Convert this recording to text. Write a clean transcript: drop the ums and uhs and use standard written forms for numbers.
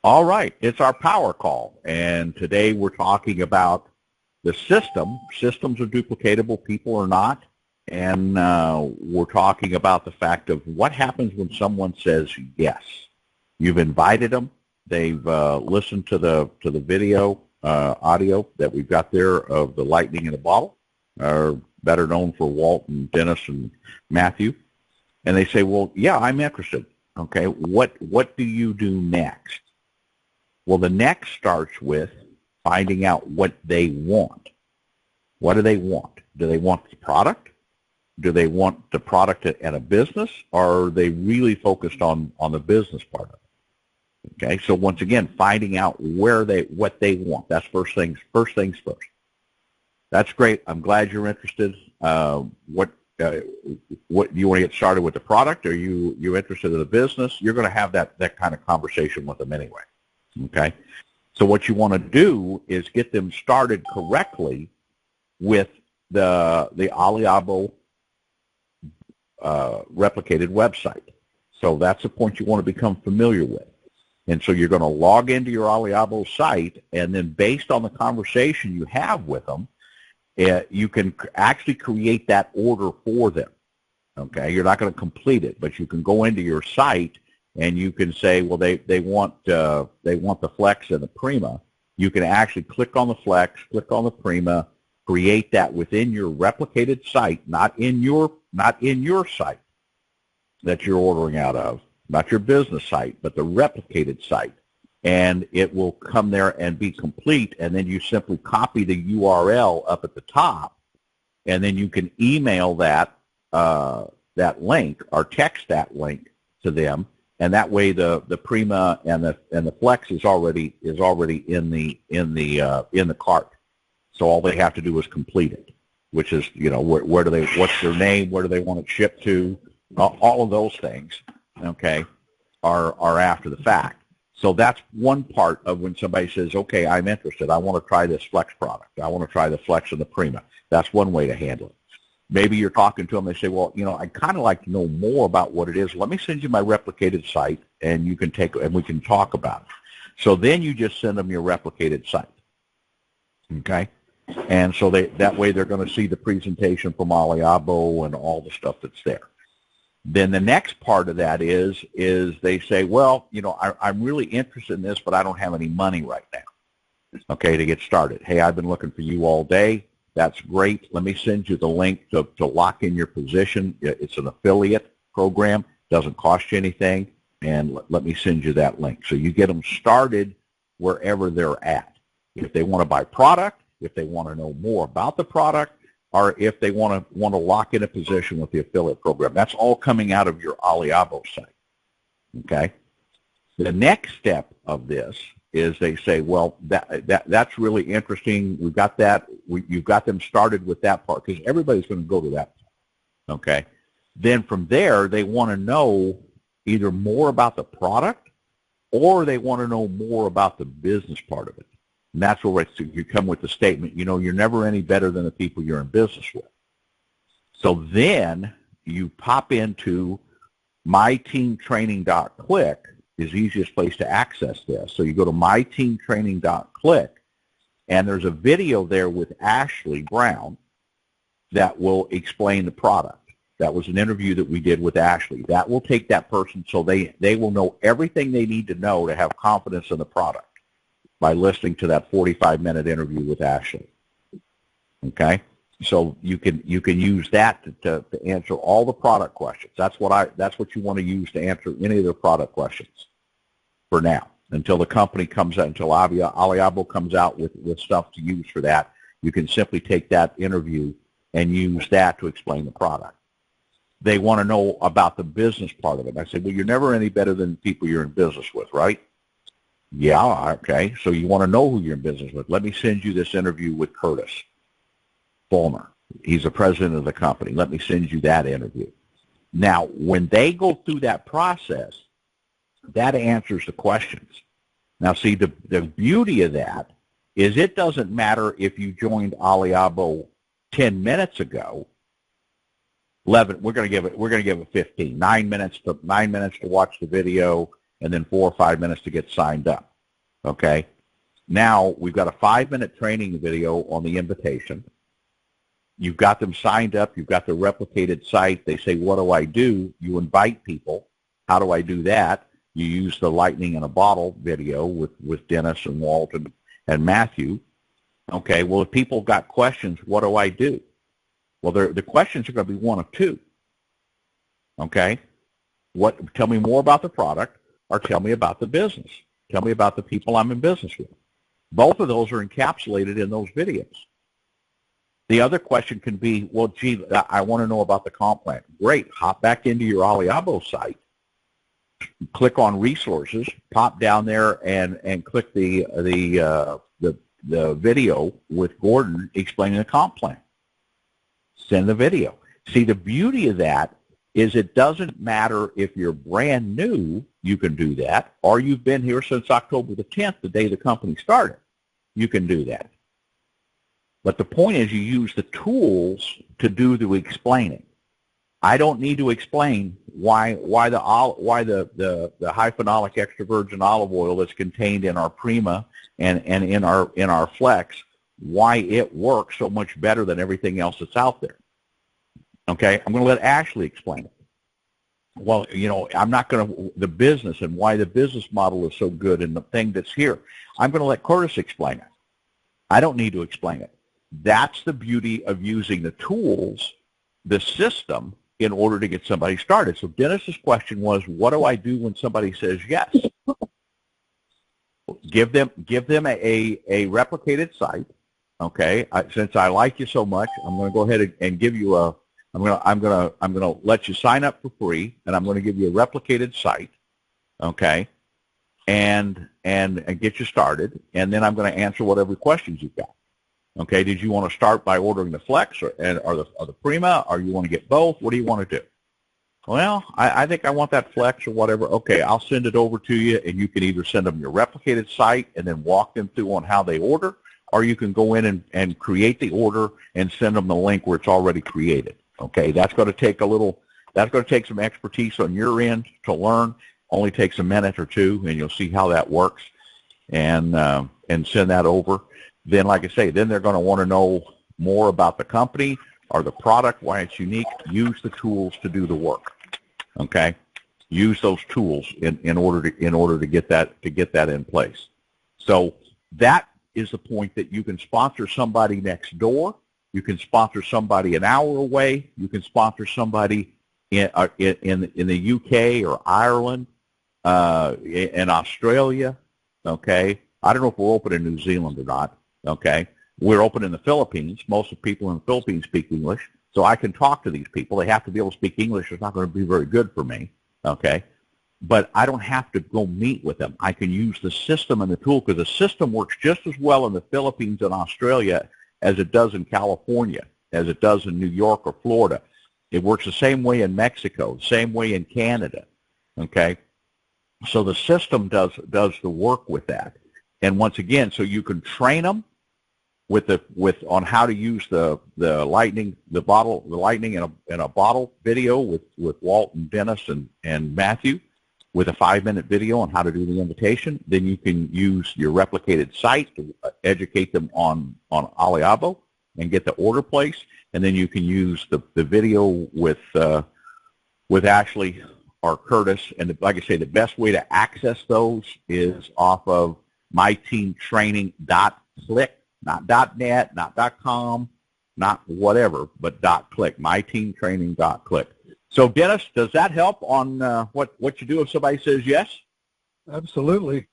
All right, it's our power call, and today we're talking about the system. Systems are duplicatable, people are not, and we're talking about the fact of what happens when someone says yes. You've invited them, they've listened to the video, audio that we've got there of the lightning in a bottle, or better known for Walt and Dennis and Matthew, and they say, well, yeah, I'm interested. Okay, what do you do next? Well, the next starts with finding out what they want. What do they want? Do they want the product? Do they want the product at a business, or are they really focused on the business part of it? Okay, so once again, finding out what they want. That's first things first. That's great. I'm glad you're interested. What you want to get started with the product? Are you interested in the business? You're going to have that kind of conversation with them anyway. Okay, so what you want to do is get them started correctly with the Aliabo replicated website. So that's the point you want to become familiar with. And so you're going to log into your Aliabo site, and then based on the conversation you have with them, you can actually create that order for them. Okay, you're not going to complete it, but you can go into your site and you can say, well, they want the Flex and the Prima. You can actually click on the Flex, click on the Prima, create that within your replicated site, not in your site that you're ordering out of, not your business site, but the replicated site, and it will come there and be complete. And then you simply copy the URL up at the top, and then you can email that link or text that link to them. And that way, the Prima and the Flex is already in the cart. So all they have to do is complete it, which is what's their name, where do they want it shipped to, all of those things, okay, are after the fact. So that's one part of when somebody says, okay, I'm interested. I want to try this Flex product. I want to try the Flex and the Prima. That's one way to handle it. Maybe you're talking to them, they say, well, I'd kind of like to know more about what it is. Let me send you my replicated site, and we can talk about it. So then you just send them your replicated site, okay? And so that way they're going to see the presentation from Aliabo and all the stuff that's there. Then the next part of that is they say, well, I'm really interested in this, but I don't have any money right now, okay, to get started. Hey, I've been looking for you all day. That's great. Let me send you the link to lock in your position. It's an affiliate program. Doesn't cost you anything. And let me send you that link. So you get them started wherever they're at. If they want to buy product, if they want to know more about the product, or if they want to lock in a position with the affiliate program. That's all coming out of your Aliabo site. Okay? The next step of this is they say, well, that's really interesting. We've got that. You've got them started with that part, because everybody's going to go to that part. Okay? Then from there, they want to know either more about the product, or they want to know more about the business part of it. And that's where you come with the statement, you're never any better than the people you're in business with. So then you pop into myteamtraining.click is the easiest place to access this. So you go to myteamtraining.click, and there's a video there with Ashley Brown that will explain the product. That was an interview that we did with Ashley. That will take that person so they will know everything they need to know to have confidence in the product by listening to that 45-minute interview with Ashley. Okay? So you can use that to answer all the product questions. That's what you want to use to answer any of the product questions for now, until the company comes out, until Aliabo comes out with stuff to use for that. You can simply take that interview and use that to explain the product. They want to know about the business part of it. I said, well, you're never any better than the people you're in business with, right? Yeah, okay. So you want to know who you're in business with. Let me send you this interview with Curtis Fulmer. He's the president of the company. Let me send you that interview. Now, when they go through that process, that answers the questions. Now, see, the beauty of that is it doesn't matter if you joined Aliabo 10 minutes ago. 11. We're going to give it 15. 9 minutes to watch the video, and then 4 or 5 minutes to get signed up. Okay. Now we've got a 5-minute training video on the invitation. You've got them signed up. You've got the replicated site. They say, what do I do? You invite people. How do I do that? You use the lightning in a bottle video with Dennis and Walt and Matthew. Okay, well, if people got questions, what do I do? Well, the questions are going to be one of two. Okay, tell me more about the product, or tell me about the business. Tell me about the people I'm in business with. Both of those are encapsulated in those videos. The other question can be, well, gee, I want to know about the comp plan. Great, hop back into your Aliabo site, click on resources, pop down there and click the video with Gordon explaining the comp plan. Send the video. See, the beauty of that is it doesn't matter if you're brand new, you can do that, or you've been here since October the 10th, the day the company started. You can do that. But the point is you use the tools to do the explaining. I don't need to explain why the high phenolic extra virgin olive oil that's contained in our Prima and in our Flex, why it works so much better than everything else that's out there. Okay, I'm going to let Ashley explain it. Well, you know, I'm not going to, the business and why the business model is so good and the thing that's here, I'm going to let Curtis explain it. I don't need to explain it. That's the beauty of using the tools, the system, in order to get somebody started. So Dennis's question was, what do I do when somebody says yes? Give them a replicated site. Okay, since I like you so much, I'm going to go ahead and give you a. I'm going to let you sign up for free, and I'm going to give you a replicated site. Okay, and get you started, and then I'm going to answer whatever questions you've got. Okay, did you want to start by ordering the Flex or the Prima, or you want to get both? What do you want to do? Well, I think I want that Flex or whatever. Okay, I'll send it over to you, and you can either send them your replicated site and then walk them through on how they order, or you can go in and create the order and send them the link where it's already created. Okay, that's going to take some expertise on your end to learn. Only takes a minute or two, and you'll see how that works, and send that over. Then, like I say, then they're going to want to know more about the company or the product, why it's unique. Use the tools to do the work. Okay, use those tools in order to get that in place. So that is the point that you can sponsor somebody next door. You can sponsor somebody an hour away. You can sponsor somebody in the UK or Ireland, in Australia. Okay, I don't know if we're open in New Zealand or not. Okay, we're open in the Philippines. Most of the people in the Philippines speak English, so I can talk to these people. They have to be able to speak English. It's not going to be very good for me. Okay, but I don't have to go meet with them. I can use the system and the tool, because the system works just as well in the Philippines and Australia as it does in California, as it does in New York or Florida. It works the same way in Mexico, same way in Canada. Okay, so the system does the work with that. And once again, so you can train them on how to use the lightning in a bottle video with Walt and Dennis and Matthew, with a 5-minute video on how to do the invitation. Then you can use your replicated site to educate them on Aliabo and get the order placed. And then you can use the video with Ashley or Curtis. And like I say, the best way to access those is off of myteamtraining.click. Not .net, not .com, not whatever, but .click, myteamtraining.click. So, Dennis, does that help on what you do if somebody says yes? Absolutely.